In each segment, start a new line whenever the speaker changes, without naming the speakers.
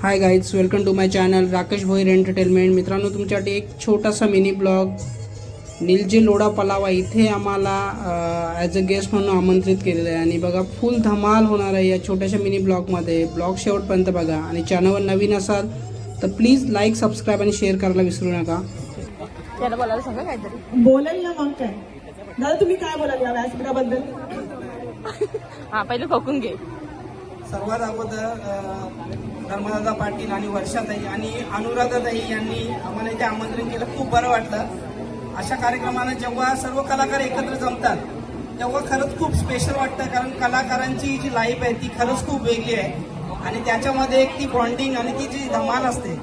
High guys, welcome to my channel Rakesh Bhoir entertainment. मित्रांनो, तुमच्यासाठी एक छोटासा मिनी ब्लॉग. निलजी लोढा पलावा इथे आम्हाला ॲज अ गेस्ट म्हणून आमंत्रित केलेलं आहे आणि बघा फुल धमाल होणार आहे या छोट्याशा मिनी ब्लॉगमध्ये. ब्लॉग शेवटपर्यंत बघा आणि चॅनलवर नवीन असाल तर प्लीज लाईक, सबस्क्राईब आणि शेअर करायला विसरू नका.
त्याला बोलायला सांगा काहीतरी.
बोलेल ना मग काय. दादा तुम्ही काय बोलाल या व्यासपीठाबद्दल?
हा पहिले खोकून घे.
सर्वात अगोदर धर्मदादा पाटील आणि वर्षाताई आणि अनुराधाताई यांनी आम्हाला इथे आमंत्रण केलं. खूप बरं वाटलं. अशा कार्यक्रमाला जेव्हा सर्व कलाकार एकत्र जमतात तेव्हा खरंच खूप स्पेशल वाटतं, कारण कलाकारांची जी लाईफ आहे ती खरंच खूप वेगळी आहे आणि त्याच्यामध्ये एक ती बॉन्डिंग आणि ती जी धमाल असते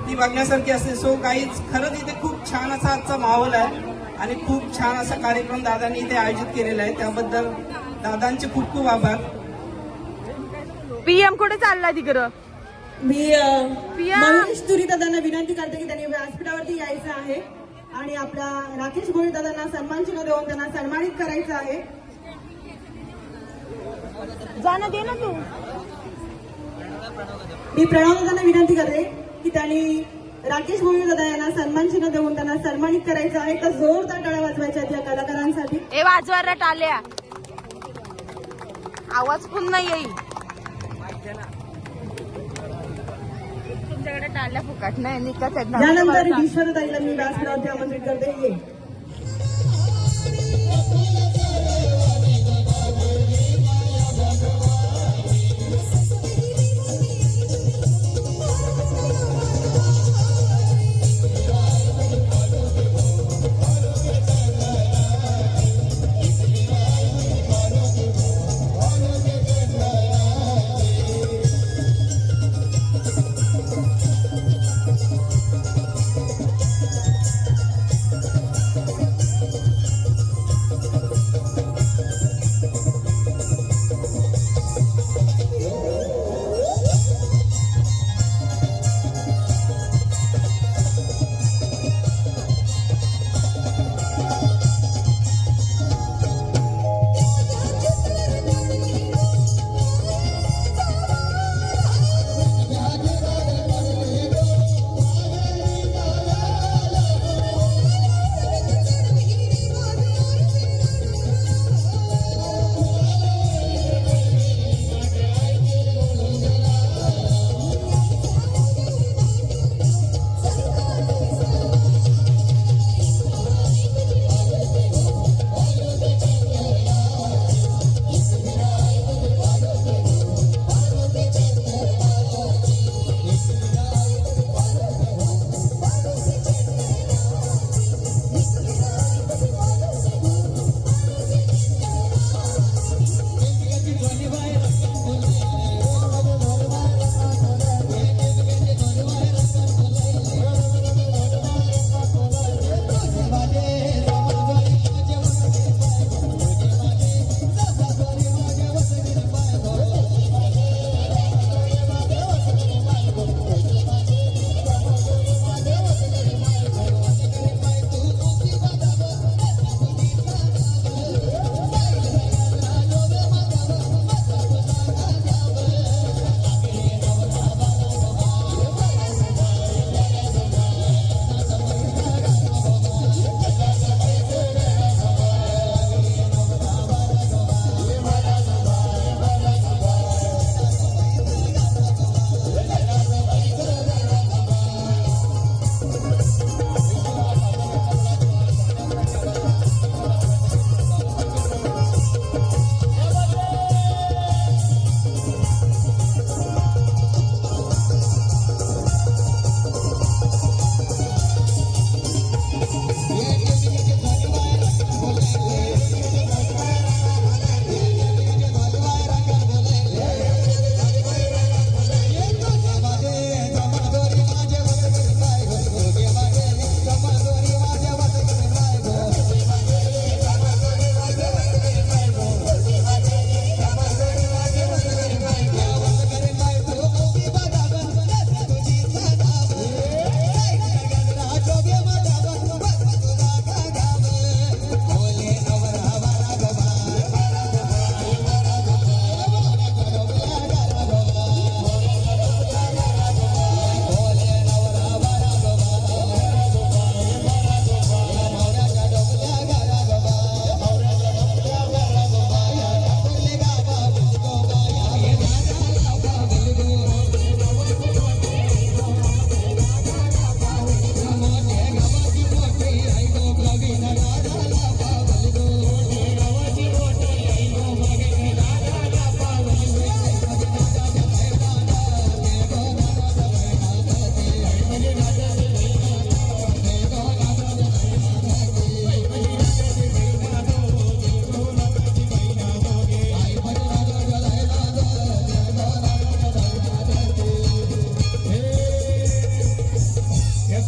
ती बघण्यासारखी असते. सो काहीच खरंच इथे खूप छान असा आजचा माहोल आहे आणि खूप छान असा कार्यक्रम दादांनी इथे आयोजित केलेला आहे. त्याबद्दल दादांचे खूप खूप आभार.
पीएम कुठे चालला तिकडं?
मी महेश तुरी दादांना विनंती करते की त्यांनी व्यासपीठावरती यायचं आहे आणि आपल्या राकेश भोईर दादांना सन्मान चिन्ह देऊन त्यांना सन्मानित करायचं आहे.
जाणं दे ना तू.
मी प्रणव दादांना विनंती करते की त्यांनी राकेश भोईर दादा यांना सन्मान चिन्ह देऊन त्यांना सन्मानित करायचं आहे. तर जोरदार टाळ्या वाजवायच्या आहेत या कलाकारांसाठी.
ए वाजवायला टाळ्या. आवाज पुन्हा येईल. तुमच्याकडे टाळ्या फुकट नाही निकच आहेत.
यानंतर ईश्वरताईला मी व्यासपीठावरती आमंत्रित करते. ये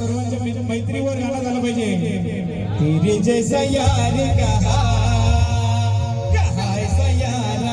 सर्वांच्या मैत्रीवर गाणं झालं पाहिजे. तेरे जैसा यार कहा ऐसा यारा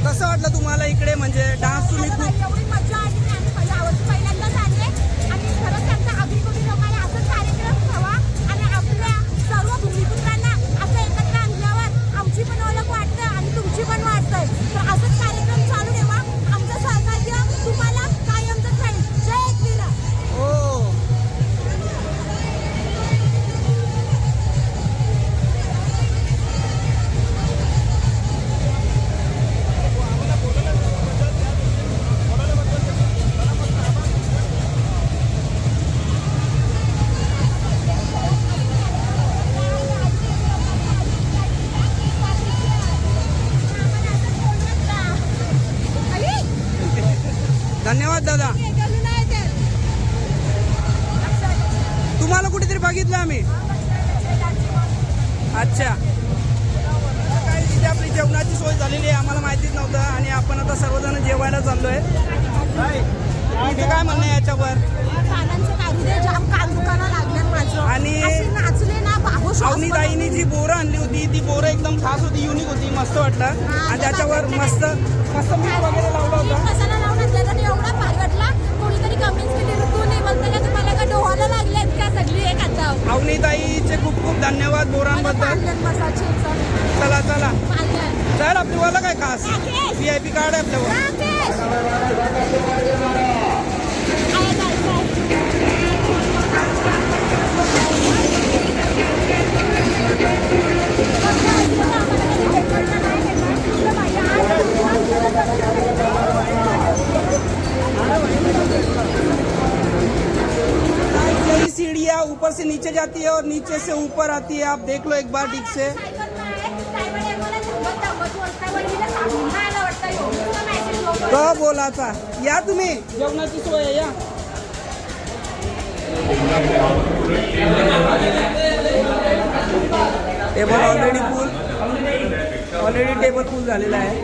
कसं वाटलं तुम्हाला इकडे म्हणजे डान्स तुम्ही खूप
एवढी मजा आली की आम्ही पहिल्यांदाच आले आणि खरंच त्यांचा अभिनवी लोकांना असंच कार्यक्रम ठेवा आणि आपल्या सर्व भूमिपुत्रांना असं एकत्र आणल्यावर आमची पण ओळख वाटतं आणि तुमची पण वाटतंय. तर असंच कार्यक्रम चालू ठेवा. आमचं सहकार्य तुम्हाला कायमच राहील. जय एकविरा.
हो धन्यवाद दादा. तुम्हाला कुठेतरी बघितलं आम्ही. अच्छा काय तिथे आपली जेवणाची सोय झालेली आहे आम्हाला माहितीच नव्हतं आणि आपण आता सर्वजण जेवायला चाललोय. तुमचं काय म्हणणं आहे याच्यावर?
पानांचं काढू जाम कान दुखायला लागल्यात माझं
आणि
अशी नाचले ना बाबू
अवनीताईंनी जी बोरं आणली होती ती बोरं एकदम खास होती, युनिक होती, मस्त वाटलं आणि त्याच्यावर मस्त मस्त मीठ वगैरे लावला होता.
मसाला लावून त्याच्यात एवढा भारी वाटला. कोणीतरी कमेंट्स केली ऋतू नाही म्हणते का तुम्हाला का डोहायला लागलेत का सगळी एक आता
अवनीताईचे खूप खूप धन्यवाद बोरांबद्दल. चला चला सर आपल्याला काय खास VIP कार्ड आहे आपल्यावर. यही सीढ़ियाँ ऊपर से नीचे जाती है और नीचे से ऊपर आती है. आप देख लो एक बार ठीक से. का बोलाचा या तुम्ही जेवणाची सोय आहे या. टेबल ऑलरेडी टेबल फुल झालेला आहे.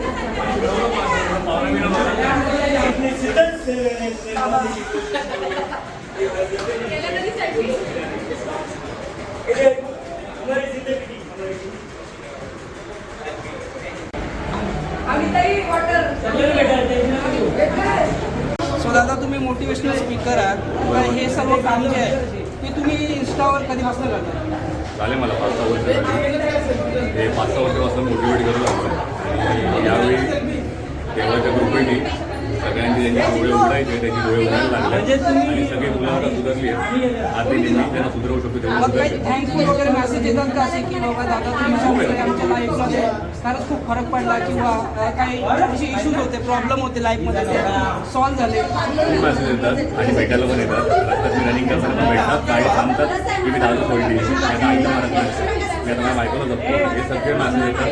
सो दादा तुम्ही मोटिवेशनल स्पीकर आहात. तर हे सर्व काम जे आहे ते तुम्ही इंस्टावर कधीपासून करता?
झाले मला 5-6 वर्ष झाली. हे 5-6 वर्षापासून मोटिवेट करू लागलो आणि यावेळी तेव्हाच्या ग्रुपनी सगळ्यांची ज्यांची डोळे उघडायचे त्याची डोळे उघडायला लागले आणि सगळी मुलं आता सुधारली आहेत. आता मी त्यांना सुधारू शकतो तेवढं
मग काही
सुधारले.
थँक्सफुल वगैरे मेसेज येतात का असे की बाबा दादा तुम्ही आमच्या लाईफमध्ये खरंच खूप फरक पडला किंवा काही थोडेसे इश्यूज होते प्रॉब्लेम होते लाईफमध्ये ते सॉल्व्ह झाले?
खूप मॅसेज येतात आणि भेटायला पण येतात. रस्त्यात मी रनिंग करताना पण भेटतात. गाडी थांबतात की मी दादा सोडली त्यांना आईला मारत नाही मी आता माझ्या बायकोला जपतो. हे सगळे मॅसेज येतात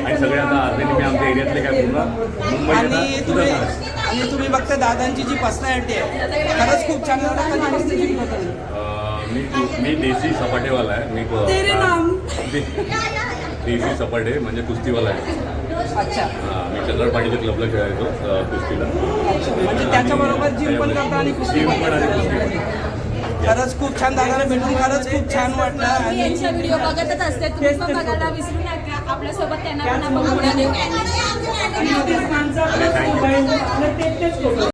आणि सगळे आता अर्धे मी आमच्या एरियातले काय पूर्ण मुंबई येतात.
आणि तुम्ही बघता दादांची जी पर्सनॅलिटी आहे खरंच खूप छान. दादा कधीपासून जिम करतात?
मी देशी सपाटेवाला आहे. मी देशी सपाटे म्हणजे कुस्तीवाला आहे.
अच्छा
मी चंद्रपाटीच्या क्लबला खेळायचो कुस्तीला.
म्हणजे त्याच्याबरोबर जिम पण करता आणि कुस्ती पण करता. खरंच खूप छान. दादाला भेटून खरंच खूप छान वाटलं. आणि
यांच्या व्हिडिओ बघतच असते तुम्ही पण बघायला विसरू नका. आपल्यासोबत त्यांना पण आपण पुढे देऊ.